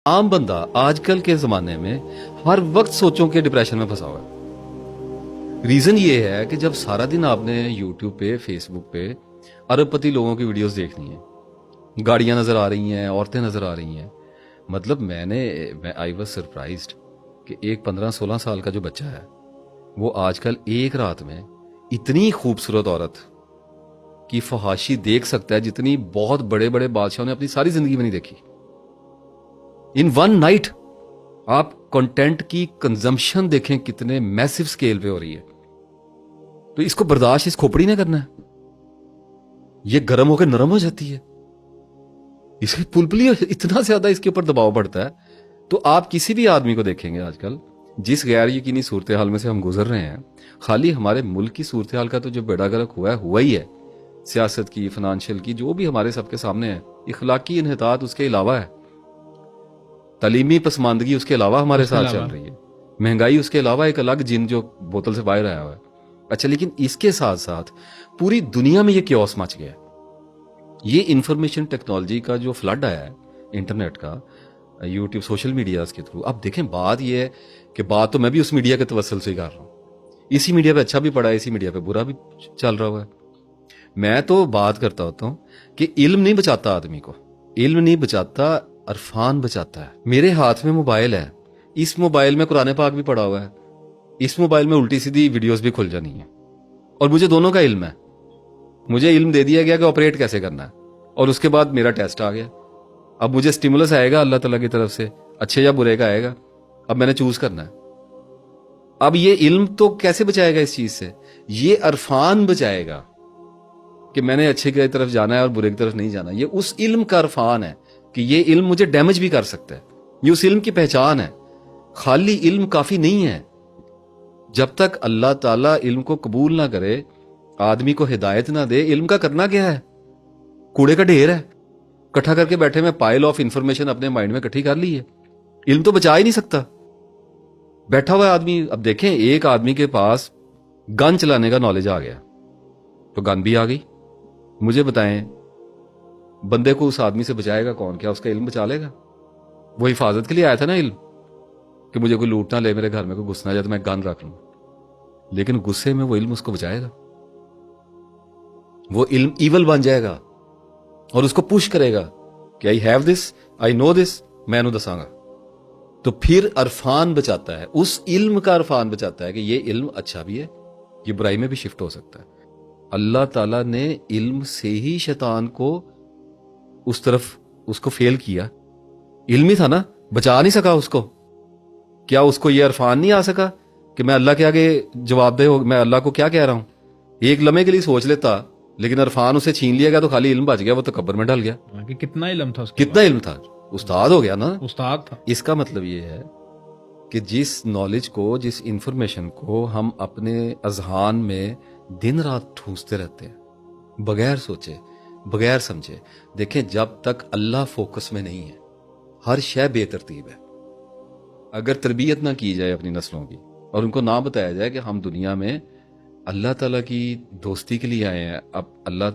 عام بندہ آج کل کے زمانے میں ہر وقت سوچوں کے ڈپریشن میں پھنسا ہوا ہے. ریزن یہ ہے کہ جب سارا دن آپ نے یوٹیوب پہ فیس بک پہ ارب پتی لوگوں کی ویڈیوز دیکھنی ہیں, گاڑیاں نظر آ رہی ہیں, عورتیں نظر آ رہی ہیں. مطلب میں آئی واز سرپرائزڈ کہ ایک 15-16 سال کا جو بچہ ہے وہ آج کل ایک رات میں اتنی خوبصورت عورت کی فحاشی دیکھ سکتا ہے جتنی بہت بڑے بڑے بادشاہوں نے اپنی ساری زندگی میں نہیں دیکھی. ان ون نائٹ آپ کنٹینٹ کی کنزمپشن دیکھیں کتنے میسو سکیل پہ ہو رہی ہے. تو اس کو برداشت اس کھوپڑی نے کرنا ہے. یہ گرم ہو کے نرم ہو جاتی ہے, اس کی پلپلی اتنا زیادہ اس کے اوپر دباؤ پڑتا ہے. تو آپ کسی بھی آدمی کو دیکھیں گے آج کل جس غیر یقینی صورتحال میں سے ہم گزر رہے ہیں, خالی ہمارے ملک کی صورتحال کا تو جو بیڑا گرک ہوا ہی ہے, سیاست کی, فنانشل کی, جو بھی ہمارے سب کے سامنے ہے, اخلاقی انحطاط اس کے علاوہ ہے, تعلیمی پسماندگی اس کے علاوہ ہمارے ساتھ چل رہی ہے, مہنگائی اس کے علاوہ ایک الگ جن جو بوتل سے باہر آیا ہوا ہے. اچھا, لیکن اس کے ساتھ ساتھ پوری دنیا میں یہ کیوس مچ گیا ہے. یہ انفارمیشن ٹیکنالوجی کا جو فلڈ آیا ہے انٹرنیٹ کا, یوٹیوب, سوشل میڈیاز کے تھرو. اب دیکھیں بات یہ ہے کہ بات تو میں بھی اس میڈیا کے توسل سے ہی کر رہا ہوں. اسی میڈیا پہ اچھا بھی پڑا ہے, اسی میڈیا پہ برا بھی چل رہا ہوا ہے. میں تو بات کرتا ہوتا ہوں کہ علم نہیں بچاتا آدمی کو, علم نہیں بچاتا, عرفان بچاتا ہے. میرے ہاتھ میں موبائل ہے, اس موبائل میں قرآن پاک بھی پڑا ہوا ہے, اس موبائل میں الٹی سیدھی ویڈیوز بھی کھل جانی ہیں, اور مجھے دونوں کا علم ہے. مجھے علم دے دیا گیا کہ آپریٹ کیسے کرنا ہے, اور اس کے بعد میرا ٹیسٹ آ گیا. اب مجھے سٹیمولس آئے گا اللہ تعالیٰ کی طرف سے, اچھے یا برے کا آئے گا, اب میں نے چوز کرنا ہے. اب یہ علم تو کیسے بچائے گا اس چیز سے؟ یہ عرفان بچائے گا کہ میں نے اچھے کی طرف جانا ہے اور برے کی طرف نہیں جانا. یہ اس علم کا عرفان ہے کہ یہ علم مجھے ڈیمیج بھی کر سکتا ہے. یہ اس علم کی پہچان ہے. خالی علم کافی نہیں ہے. جب تک اللہ تعالیٰ علم کو قبول نہ کرے, آدمی کو ہدایت نہ دے, علم کا کرنا کیا ہے؟ کوڑے کا ڈھیر ہے. اکٹھا کر کے بیٹھے میں پائل آف انفارمیشن اپنے مائنڈ میں اکٹھی کر لی ہے. علم تو بچا ہی نہیں سکتا. بیٹھا ہوا آدمی, اب دیکھیں ایک آدمی کے پاس گن چلانے کا نالج آ گیا تو گن بھی آ گئی. مجھے بتائیں بندے کو اس آدمی سے بچائے گا کون؟ کیا اس کا علم بچا لے گا؟ وہ حفاظت کے لیے آیا تھا نا علم, کہ مجھے کوئی لوٹ نہ لے, میرے گھر میں کوئی گھس نہ جائے تو میں گن رکھ لوں. لیکن غصے میں وہ علم اس کو بچائے گا؟ وہ علم ایول بن جائے گا اور اس کو پش کرے گا کہ آئی ہیو دس, آئی نو دس, میں انہوں دساں گا. تو پھر عرفان بچاتا ہے, اس علم کا عرفان بچاتا ہے کہ یہ علم اچھا بھی ہے, یہ برائی میں بھی شفٹ ہو سکتا ہے. اللہ تعالیٰ نے علم سے ہی شیطان کو اس طرف اس کو فیل کیا. علم ہی تھا نا, بچا نہیں سکا اس کو. کیا اس کو یہ عرفان نہیں آ سکا کہ میں اللہ کے آگے جواب دہ ہو, میں اللہ کو کیا کہہ رہا ہوں؟ ایک لمحے کے لیے سوچ لیتا, لیکن عرفان اسے چھین لیا گیا تو خالی علم بچ گیا, وہ تکبر میں ڈل گیا. کتنا علم تھا, کتنا علم تھا, استاد ہو گیا نا, استاد تھا. اس کا مطلب یہ ہے کہ جس نالج کو, جس انفارمیشن کو ہم اپنے اذہان میں دن رات ٹھونستے رہتے ہیں بغیر سوچے بغیر سمجھے, دیکھیں جب تک اللہ فوکس میں نہیں ہے ہر شے بے ترتیب ہے. اگر تربیت نہ کی جائے اپنی نسلوں کی, اور ان کو نہ بتایا جائے کہ ہم دنیا میں اللہ تعالیٰ کی دوستی کے لیے آئے ہیں, اب اللہ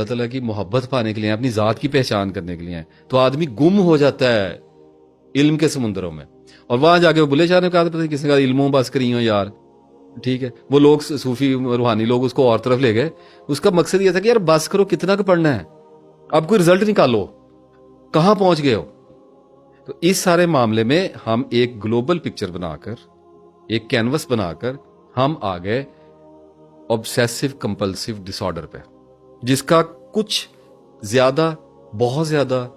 تعالیٰ کی محبت پانے کے لیے, اپنی ذات کی پہچان کرنے کے لیے آئے, تو آدمی گم ہو جاتا ہے علم کے سمندروں میں. اور وہاں جا کے وہ بلے شاہ نے کہا پتہ نہیں کس نے کہا علموں بس کری ہوں یار, ٹھیک ہے. وہ لوگ صوفی روحانی لوگ اس کو اور طرف لے گئے. اس کا مقصد یہ تھا کہ یار بس کرو, کتنا کا پڑھنا ہے, اب کوئی رزلٹ نکالو, کہاں پہنچ گئے ہو. تو اس سارے معاملے میں ہم ایک گلوبل پکچر بنا کر, ایک کینوس بنا کر ہم آ گئے obsessive compulsive disorder پہ, جس کا کچھ زیادہ, بہت زیادہ,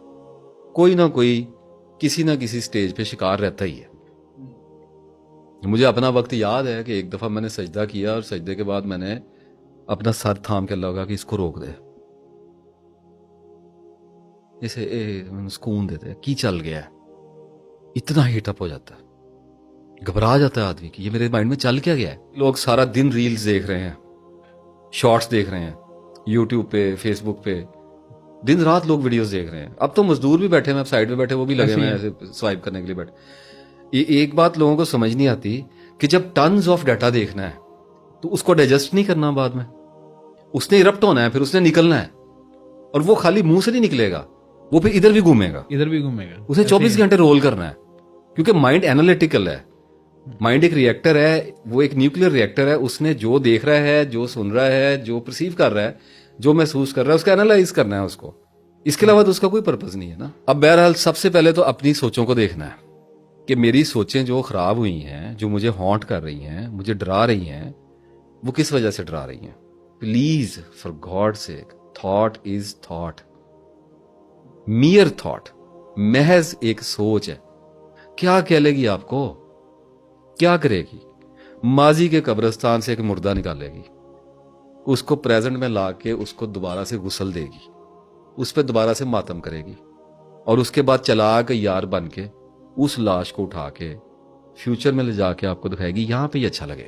کوئی نہ کوئی کسی نہ کسی سٹیج پہ شکار رہتا ہی ہے. مجھے اپنا وقت یاد ہے کہ ایک دفعہ میں نے سجدہ کیا, اور سجدے کے بعد میں نے اپنا سر تھام کے اللہ کہا کہ اس کو روک دے, اسے سکون دیتے. کی چل گیا ہے, اتنا ہیٹ اپ ہو جاتا ہے, گھبرا جاتا ہے آدمی کہ یہ میرے مائنڈ میں چل کیا گیا ہے. لوگ سارا دن ریلز دیکھ رہے ہیں, شارٹس دیکھ رہے ہیں, یوٹیوب پہ, فیس بک پہ, دن رات لوگ ویڈیوز دیکھ رہے ہیں. اب تو مزدور بھی بیٹھے ہیں, اب سائڈ پہ بیٹھے وہ بھی لگے ہوئے ہیں سوائپ کرنے کے لیے بیٹھے. ایک بات لوگوں کو سمجھ نہیں آتی کہ جب ٹنز آف ڈیٹا دیکھنا ہے تو اس کو ڈائجسٹ نہیں کرنا, بعد میں اس نے ایرپٹ ہونا ہے, پھر اس نے نکلنا ہے, اور وہ خالی منہ سے نہیں نکلے گا, وہ پھر ادھر بھی گھومے گا اسے 24 گھنٹے رول کرنا ہے کیونکہ مائنڈ اینالیٹیکل ہے. مائنڈ ایک ریئیکٹر ہے, وہ ایک نیوکلیر ریئیکٹر ہے. اس نے جو دیکھ رہا ہے, جو سن رہا ہے, جو پرسیو کر رہا ہے, جو محسوس کر رہا ہے, اس کا اینالائز کرنا ہے اس کو. اس کے علاوہ تو اس کا کوئی پرپز نہیں ہے نا. اب بہرحال سب سے پہلے تو اپنی سوچوں کو دیکھنا ہے کہ میری سوچیں جو خراب ہوئی ہیں, جو مجھے ہانٹ کر رہی ہیں, مجھے ڈرا رہی ہیں, وہ کس وجہ سے ڈرا رہی ہیں. Please for God sake, thought is thought, mere thought, محض ایک سوچ ہے. کیا کہلے گی آپ کو, کیا کرے گی؟ ماضی کے قبرستان سے ایک مردہ نکالے گی, اس کو پریزنٹ میں لا کے اس کو دوبارہ سے غسل دے گی, اس پہ دوبارہ سے ماتم کرے گی, اور اس کے بعد چلا کے یار بن کے اس لاش کو اٹھا کے فیوچر میں لے جا کے آپ کو دکھائے گی یہاں پہ ہی اچھا لگے.